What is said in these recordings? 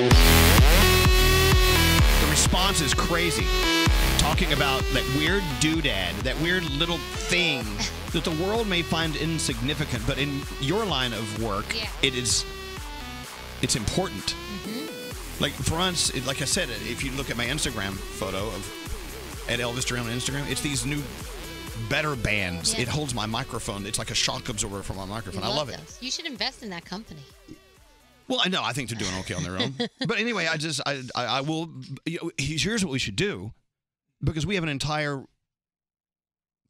The response is crazy. Talking about that weird doodad, that weird little thing that the world may find insignificant, but in your line of work, it's important. Like, for us, like I said, if you look at my Instagram photo at Elvis Duran on Instagram, it's these new better bands. It holds my microphone. It's like a shock absorber for my microphone. I love it. You should invest in that company. Well, I know. I think they're doing okay on their own. But anyway, I will. Here's what we should do, because we have an entire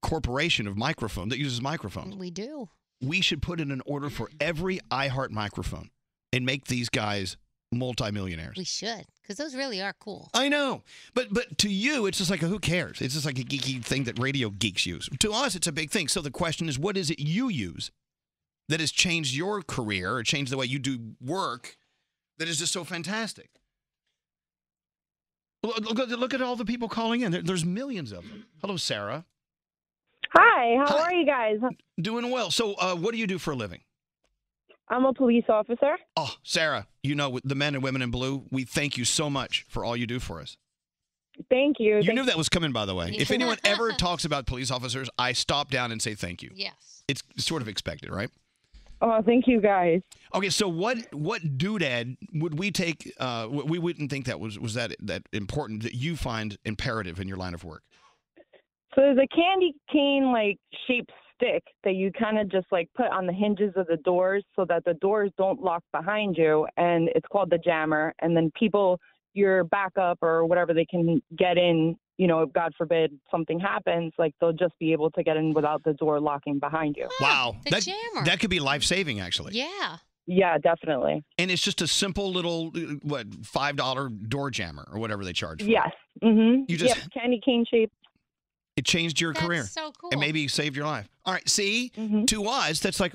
corporation of microphone that uses microphones. We do. We should put in an order for every iHeart microphone and make these guys multimillionaires. We should, because those really are cool. I know, but to you, it's just like who cares? It's just like a geeky thing that radio geeks use. To us, it's a big thing. So the question is, what is it you use that has changed your career or changed the way you do work that is just so fantastic? Look at all the people calling in. There's millions of them. Hello, Sarah. Hi, how are you guys? Doing well. So what do you do for a living? I'm a police officer. Oh, Sarah, you know, the men and women in blue, we thank you so much for all you do for us. Thank you. You knew that was coming, by the way. If anyone ever talks about police officers, I stop down and say thank you. Yes. It's sort of expected, right? Oh, thank you guys. Okay, so what doodad would we take? We wouldn't think that was that important that you find imperative in your line of work. So there's a candy cane shaped stick that you kind of just put on the hinges of the doors so that the doors don't lock behind you, and it's called the jammer. And then people, your backup or whatever, they can get in. You know, if God forbid something happens, they'll just be able to get in without the door locking behind you. Wow, the jammer. That could be life-saving, actually. Yeah. Yeah, definitely. And it's just a simple little $5 door jammer or whatever they charge for. Yes. Mm-hmm. You just candy cane shape. It changed your career. That's so cool. And maybe saved your life. All right, see, to us, that's like,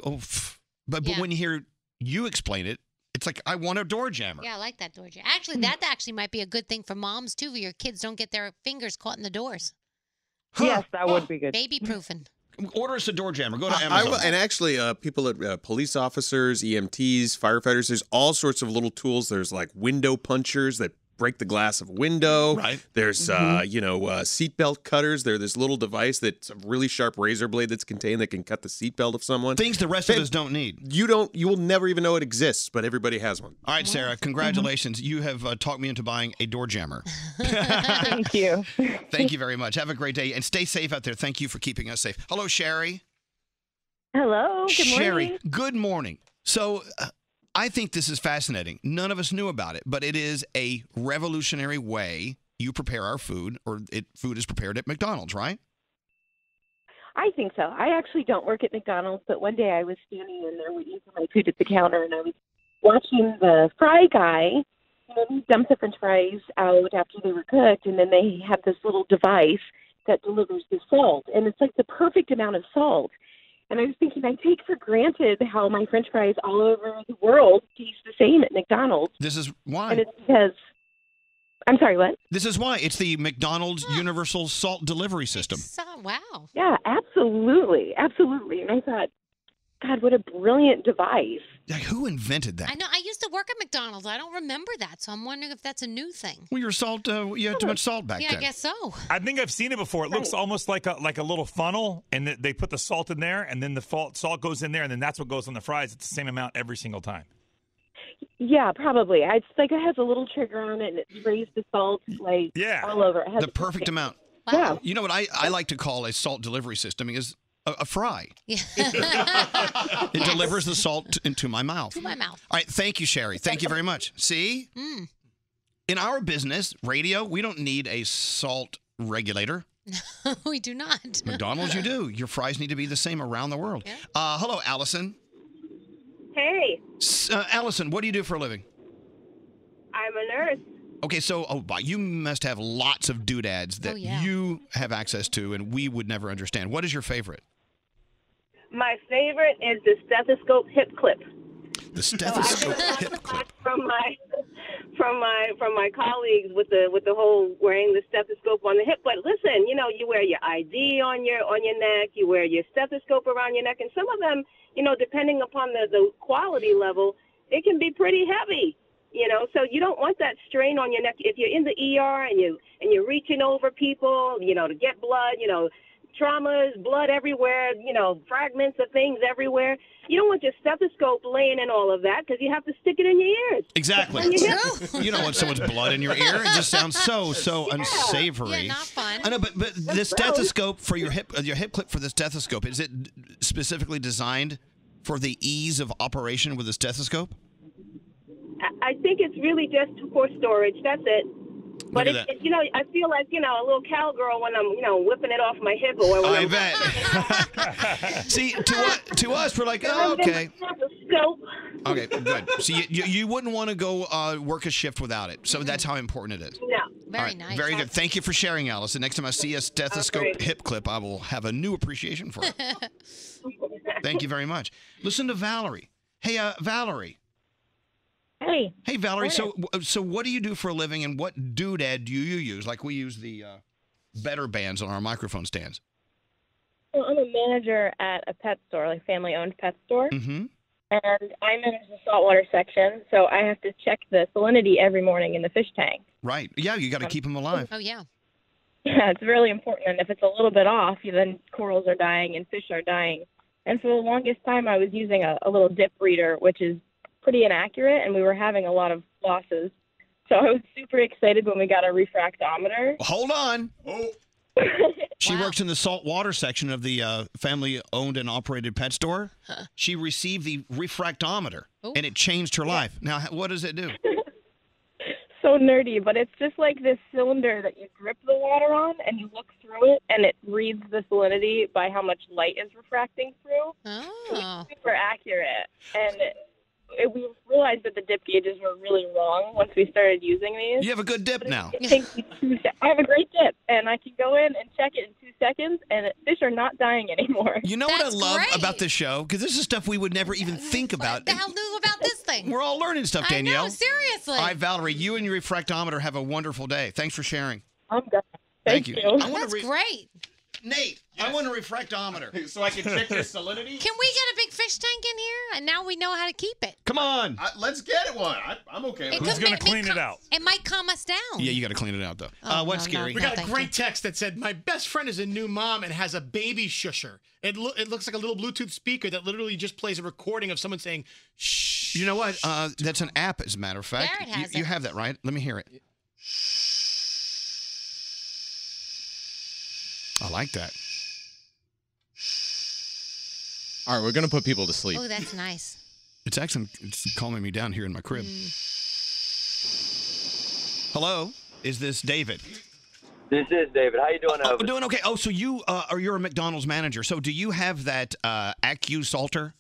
but when you hear you explain it, it's like, I want a door jammer. Yeah, I like that door jammer. Actually, that might be a good thing for moms, too, where your kids don't get their fingers caught in the doors. Huh. Yes, that would be good. Baby proofing. Order us a door jammer. Go to Amazon. And actually, people at police officers, EMTs, firefighters, there's all sorts of little tools. There's window punchers that break the glass of a window. Right. There's, seatbelt cutters. There's this little device that's a really sharp razor blade that's contained that can cut the seatbelt of someone. Things the rest of us don't need. You will never even know it exists, but everybody has one. All right, Sarah, congratulations. You have talked me into buying a door jammer. Thank you. Thank you very much. Have a great day and stay safe out there. Thank you for keeping us safe. Hello, Sherry. Hello. Good morning. Sherry, good morning. So I think this is fascinating. None of us knew about it, but it is a revolutionary way you prepare our food, or food is prepared at McDonald's, right? I think so. I actually don't work at McDonald's, but one day I was standing in there waiting for my food at the counter, and I was watching the fry guy. He dumps the French fries out after they were cooked, and then they have this little device that delivers the salt, and it's the perfect amount of salt. And I was thinking, I take for granted how my French fries all over the world taste the same at McDonald's. This is why. And it's because, I'm sorry, what? This is why. It's the McDonald's Universal Salt Delivery System. Wow. Yeah, absolutely. Absolutely. And I thought, God, what a brilliant device. Who invented that? I know. I used to work at McDonald's. I don't remember that, so I'm wondering if that's a new thing. Well, your salt, you had too much salt back then. Yeah, I guess so. I think I've seen it before. It looks almost like a little funnel, and they put the salt in there, and then the salt goes in there, and then that's what goes on the fries. It's the same amount every single time. Yeah, probably. It's it has a little trigger on it, and it sprays the salt all over. It has The perfect amount. Wow. Yeah. You know what I like to call a salt delivery system is a fry. Yeah. It delivers the salt into my mouth. To my mouth. All right, thank you, Sherry. Thank you very much. See? In our business, radio, we don't need a salt regulator. We do not. McDonald's, you do. Your fries need to be the same around the world. Yeah. Hello, Allison. Hey. Allison, what do you do for a living? I'm a nurse. Okay, so you must have lots of doodads that you have access to and we would never understand. What is your favorite? My favorite is the stethoscope hip clip. The stethoscope hip clip. From my colleagues with the whole wearing the stethoscope on the hip. But listen, you wear your ID on your neck, you wear your stethoscope around your neck, and some of them, depending upon the quality level, it can be pretty heavy. So you don't want that strain on your neck. If you're in the ER and you're reaching over people, to get blood, traumas, blood everywhere, fragments of things everywhere. You don't want your stethoscope laying in all of that because you have to stick it in your ears. Exactly. You don't want someone's blood in your ear. It just sounds so unsavory. Yeah, not fun. I know, but the stethoscope for your hip clip for the stethoscope, is it specifically designed for the ease of operation with the stethoscope? I think it's really just for storage. That's it. But I feel like a little cowgirl when I'm whipping it off my hip or when I bet. See, to us, we're like, oh, okay. Okay, good. So you wouldn't want to go work a shift without it. So that's how important it is. No. Very nice. Very good. Thank you for sharing, Alice. The next time I see a stethoscope hip clip, I will have a new appreciation for it. Thank you very much. Listen to Valerie. Hey, Valerie. Hey, Valerie. So what do you do for a living, and what doodad do you use? Like we use the better bands on our microphone stands. Well, I'm a manager at a pet store, like family-owned pet store. Mm-hmm. And I manage the saltwater section, so I have to check the salinity every morning in the fish tank. Right. Yeah, you got to keep them alive. Oh, yeah. Yeah, it's really important. And if it's a little bit off, then corals are dying and fish are dying. And for the longest time, I was using a little dip reader, which is pretty inaccurate, and we were having a lot of losses. So I was super excited when we got a refractometer. Hold on. Oh. She works in the saltwater section of the family-owned and operated pet store. Huh. She received the refractometer, and it changed her life. Now, what does it do? So nerdy, but it's just like this cylinder that you drip the water on, and you look through it, and it reads the salinity by how much light is refracting through. Oh. It's super accurate. And we realized that the dip gauges were really wrong once we started using these. You have a good dip now. I have a great dip, and I can go in and check it in 2 seconds, and fish are not dying anymore. You know what I love about this show? Because this is stuff we would never even think about. What the hell knew about this thing? We're all learning stuff, Danielle. I know, seriously. All right, Valerie, you and your refractometer have a wonderful day. Thanks for sharing. I'm done. Thank you. That's great. Nate, I want a refractometer. So I can check your salinity? Can we get a big fish tank in here? And now we know how to keep it. Come on. Let's get it one. I'm okay with it. Who's going to clean it out? It might calm us down. Yeah, you got to clean it out, though. What's scary? We got a great text that said, my best friend is a new mom and has a baby shusher. It looks like a little Bluetooth speaker that literally just plays a recording of someone saying, shh. You know what? That's an app, as a matter of fact. Garrett has you have that, right? Let me hear it. I like that. All right, we're going to put people to sleep. Oh, that's nice. It's calming me down here in my crib. Hello, is this David? This is David. How you doing, Elvis? Doing okay. Oh, so you're a McDonald's manager. So do you have that AccuSalter?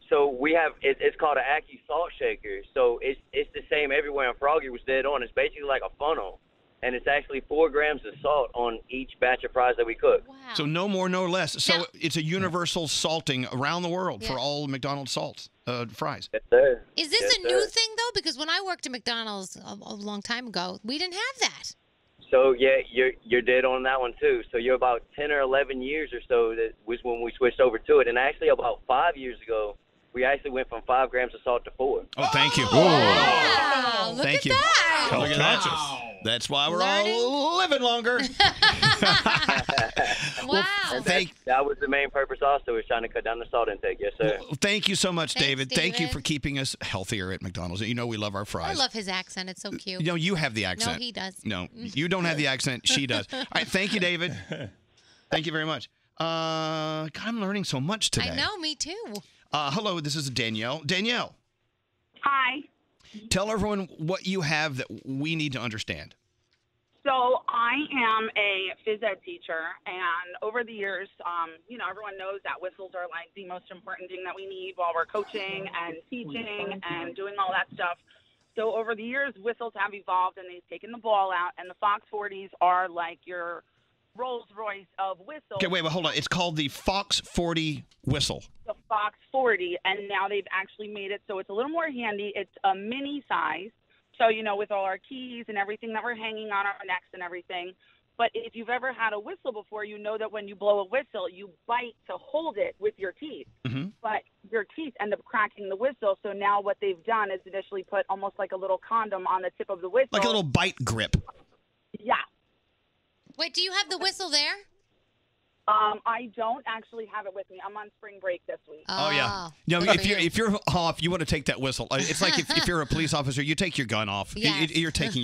So we have it's called an Accu Salt Shaker. So it's the same everywhere, and Froggy was dead on. It's basically like a funnel, and it's actually 4 grams of salt on each batch of fries that we cook. Wow. So no more, no less. So it's a universal salting around the world for all McDonald's salts, fries. Yes, sir. Is this a new thing, though? Because when I worked at McDonald's a long time ago, we didn't have that. So, yeah, you're dead on that one, too. So you're about 10 or 11 years or so that was when we switched over to it. And actually about 5 years ago, we actually went from 5 grams of salt to 4. Oh, thank you. Wow, look Thank at you. that. Look at that. That's why we're all living longer. Wow. That was the main purpose also, is trying to cut down the salt intake. Yes, sir. Well, thank you so much, Thanks, David. Thank you David. for keeping us healthier at McDonald's. You know we love our fries. I love his accent. It's so cute. No, you have the accent. No, he does. No, you don't have the accent. She does. All right, thank you, David. Thank you very much. God, I'm learning so much today. I know, me too. Hello, this is Danielle. Danielle. Hi. Tell everyone what you have that we need to understand. So I am a phys ed teacher, and over the years, everyone knows that whistles are like the most important thing that we need while we're coaching and teaching and doing all that stuff. So over the years, whistles have evolved, and they've taken the ball out, and the Fox 40s are like your Rolls Royce of whistles. Okay, wait, hold on. It's called the Fox 40 whistle. The Fox 40, and now they've actually made it so it's a little more handy. It's a mini size. So, with all our keys and everything that we're hanging on our necks and everything. But if you've ever had a whistle before, you know that when you blow a whistle, you bite to hold it with your teeth. Mm-hmm. But your teeth end up cracking the whistle. So now what they've done is initially put almost like a little condom on the tip of the whistle. Like a little bite grip. Yeah. Wait, do you have the whistle there? I don't actually have it with me. I'm on spring break this week. Oh yeah. No, if you're off, you want to take that whistle. It's like if you're a police officer, you take your gun off. Yes. You're taking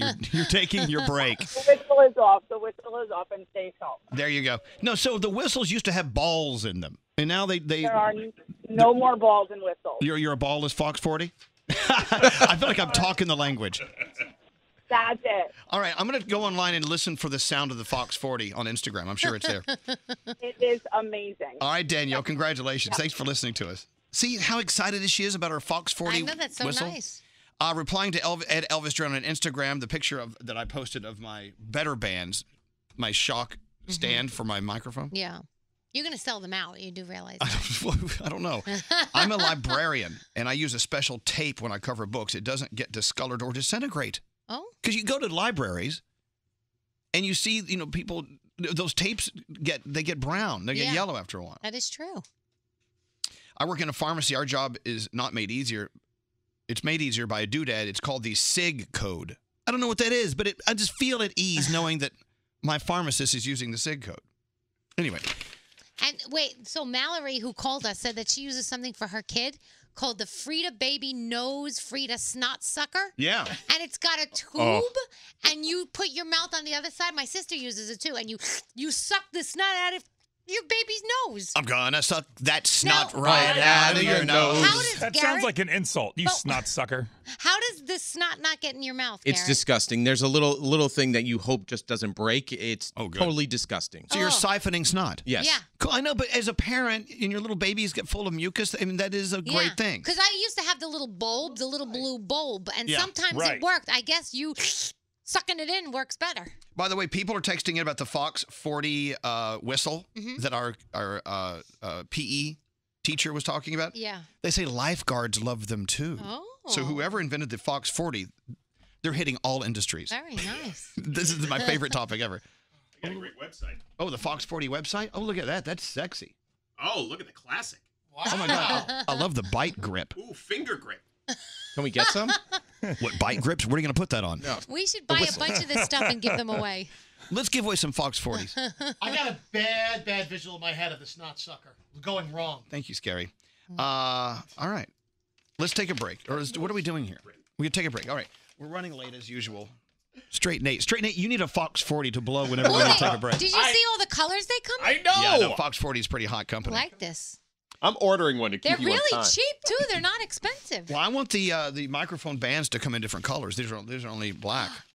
your break. The whistle is off. The whistle is off and stays home. There you go. No, so the whistles used to have balls in them, and now they There are no more balls in whistles. You're a ballless Fox 40. I feel like I'm talking the language. That's it. All right, I'm going to go online and listen for the sound of the Fox 40 on Instagram. I'm sure it's there. It is amazing. All right, Danielle, congratulations. Thanks for listening to us. See how excited she is about her Fox 40 I know, that's so whistle? nice. Replying to Elvis Duran on Instagram, the picture that I posted of my Better Bands, my shock stand for my microphone. Yeah. You're going to sell them out. You do realize I don't know. I'm a librarian, and I use a special tape when I cover books. It doesn't get discolored or disintegrate. Oh. Because you go to libraries, and you see, people, those tapes get brown. They get yellow after a while. That is true. I work in a pharmacy. Our job is not made easier. It's made easier by a doodad. It's called the SIG code. I don't know what that is, but I just feel at ease knowing that my pharmacist is using the SIG code. Anyway. And wait, so Mallory, who called us, said that she uses something for her kid called the Frida Baby Nose Frida Snot Sucker. Yeah. And it's got a tube, and you put your mouth on the other side. My sister uses it too, and you suck the snot out of your baby's nose. I'm gonna suck that snot right out of your nose. That sounds like an insult, you snot sucker. How does this snot not get in your mouth, It's Garrett? disgusting. There's a little thing that you hope just doesn't break. It's totally disgusting. So you're siphoning snot? Yes. Yeah. Cool. I know, but as a parent, and your little babies get full of mucus, I mean, that is a great thing. Because I used to have the little bulb, the little blue bulb, and sometimes it worked. I guess you sucking it in works better. By the way, people are texting in about the Fox 40 whistle that our PE teacher was talking about. Yeah. They say lifeguards love them too. Oh. So whoever invented the Fox 40, they're hitting all industries. Very nice. This is my favorite topic ever. Got a great website. Oh, the Fox 40 website? Oh, look at that. That's sexy. Oh, look at the classic. Wow. Oh, my God. I love the bite grip. Ooh, finger grip. Can we get some? What, bite grips? Where are you going to put that on? No. We should buy a bunch of this stuff and give them away. Let's give away some Fox 40s. I got a bad visual in my head of the snot sucker. Going wrong. Thank you, Scary. All right. Let's take a break. What are we doing here? We can take a break. All right. We're running late as usual. Straight Nate, you need a Fox 40 to blow whenever we're going to take a break. Did you see all the colors they come in? I know. Yeah, no, Fox 40 is pretty hot company. I like this. I'm ordering one to keep They're you on really time. cheap, too. They're not expensive. Well, I want the microphone bands to come in different colors. These are only black.